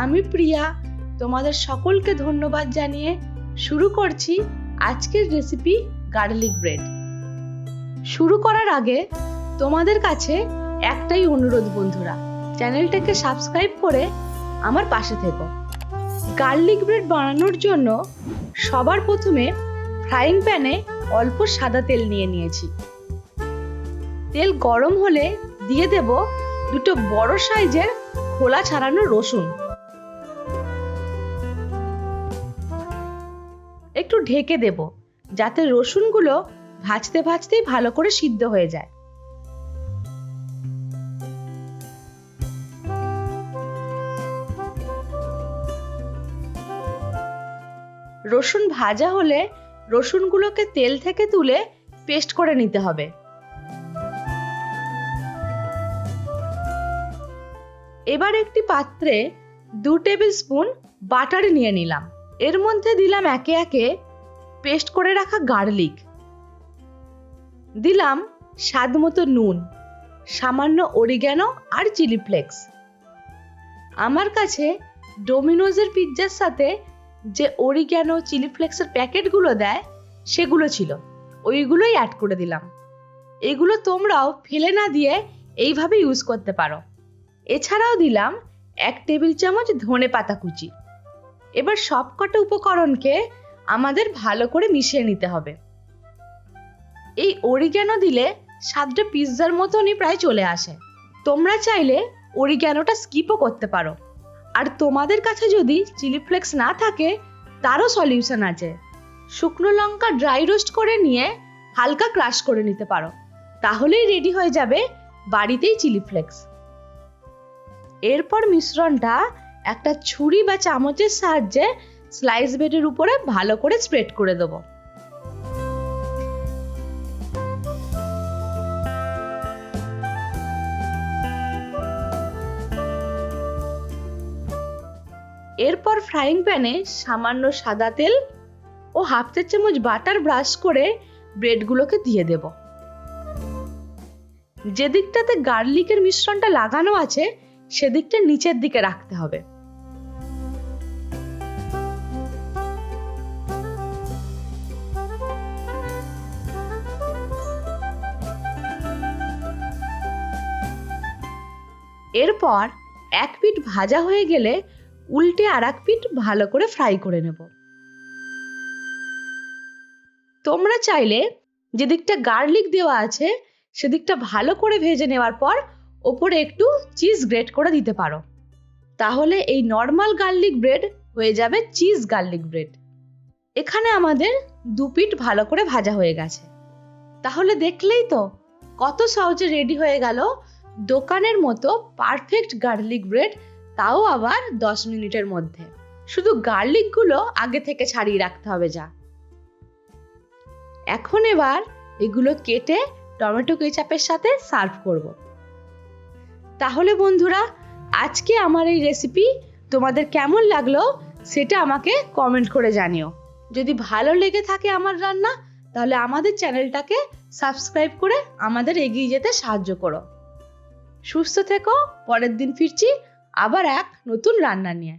আমি প্রিয়া তোমাদের সকলকে ধন্যবাদ জানিয়ে শুরু করছি আজকের রেসিপি গার্লিক ব্রেড। শুরু করার আগে তোমাদের কাছে একটাই অনুরোধ বন্ধুরা, চ্যানেলটাকে সাবস্ক্রাইব করে আমার পাশে থেকো। গার্লিক ব্রেড বানানোর জন্য সবার প্রথমে ফ্রাইং প্যানে অল্প সাদা তেল নিয়ে নিয়েছি। তেল গরম হলে দিয়ে দেব দুটো বড় সাইজের খোলা ছাড়ানো রসুন। একটু ঢেকে দেব যাতে রসুনগুলো ভাজতে ভাজতেই ভালো করে সিদ্ধ হয়ে যায়। রসুন ভাজা হলে রসুনগুলোকে তেল থেকে তুলে পেস্ট করে নিতে হবে। এবার একটি পাত্রে 2 টেবিল স্পুন বাটার নিয়ে নিলাম। এর মধ্যে দিলাম একে একে পেস্ট করে রাখা গার্লিক, দিলাম স্বাদ মতো নুন, সামান্য অরিগ্যানো আর চিলি ফ্লেক্স। আমার কাছে ডোমিনোজের পিৎজার সাথে যে অরিগ্যানো চিলি ফ্লেক্সের প্যাকেটগুলো দেয় সেগুলো ছিল, ওইগুলোই অ্যাড করে দিলাম। এগুলো তোমরাও ফেলে না দিয়ে এইভাবে ইউজ করতে পারো। এছাড়াও দিলাম 1 টেবিল চামচ ধনে পাতা কুচি। এবার সবকটা উপকরণকে আমাদের ভালো করে মিশিয়ে নিতে হবে। এই অরিগ্যানো দিলে স্বাদটা পিৎজার মতনই প্রায় চলে আসে। তোমরা চাইলে অরিগ্যানোটা স্কিপও করতে পারো। আর তোমাদের কাছে যদি চিলি ফ্লেক্স না থাকে তারও সলিউশন আছে। শুকনো লঙ্কা ড্রাই রোস্ট করে নিয়ে হালকা ক্রাশ করে নিতে পারো, তাহলেই রেডি হয়ে যাবে বাড়িতেই চিলি ফ্লেক্স। এরপর মিশ্রণটা একটা ছুরি বা চামচের সাহায্যে স্লাইস ব্রেডের উপরে ভালো করে স্প্রেড করে দেব। এরপর ফ্রাইং প্যানে সামান্য সাদা তেল ও 1/2 চামচ বাটার ব্রাশ করে ব্রেডগুলোকে দিয়ে দেব। যে দিকটাতে গার্লিকের মিশ্রণটা লাগানো আছে সেদিকটা নিচের দিকে রাখতে হবে। এরপর এক পিঠ ভাজা হয়ে গেলে উল্টে আর এক পিঠ ভালো করে ফ্রাই করে নেব। তোমরা চাইলে যেদিকটা গার্লিক দেওয়া আছে সেদিকটা ভালো করে ভেজে নেওয়ার পর ওপরে একটু চিজ গ্রেট করে দিতে পারো, তাহলে এই নর্মাল গার্লিক ব্রেড হয়ে যাবে চিজ গার্লিক ব্রেড। এখানে আমাদের 2 পিঠ ভালো করে ভাজা হয়ে গেছে। তাহলে দেখলেই তো কত সহজে রেডি হয়ে গেল দোকানের মতো পারফেক্ট গার্লিক ব্রেড, তাও আবার 10 মিনিটের মধ্যে। শুধু গার্লিকগুলো আগে থেকে ছাড়িয়ে রাখতে হবে যা। এখন এবার এগুলো কেটে টমেটো কেচাপের সাথে সার্ভ করব। তাহলে বন্ধুরা, আজকে আমার এই রেসিপি তোমাদের কেমন লাগলো সেটা আমাকে কমেন্ট করে জানিও। যদি ভালো লেগে থাকে আমার রান্না, তাহলে আমাদের চ্যানেলটাকে সাবস্ক্রাইব করে আমাদের এগিয়ে যেতে সাহায্য করো। সুস্থ থেকো, পরের দিন ফিরছি আবার এক নতুন রান্না নিয়ে।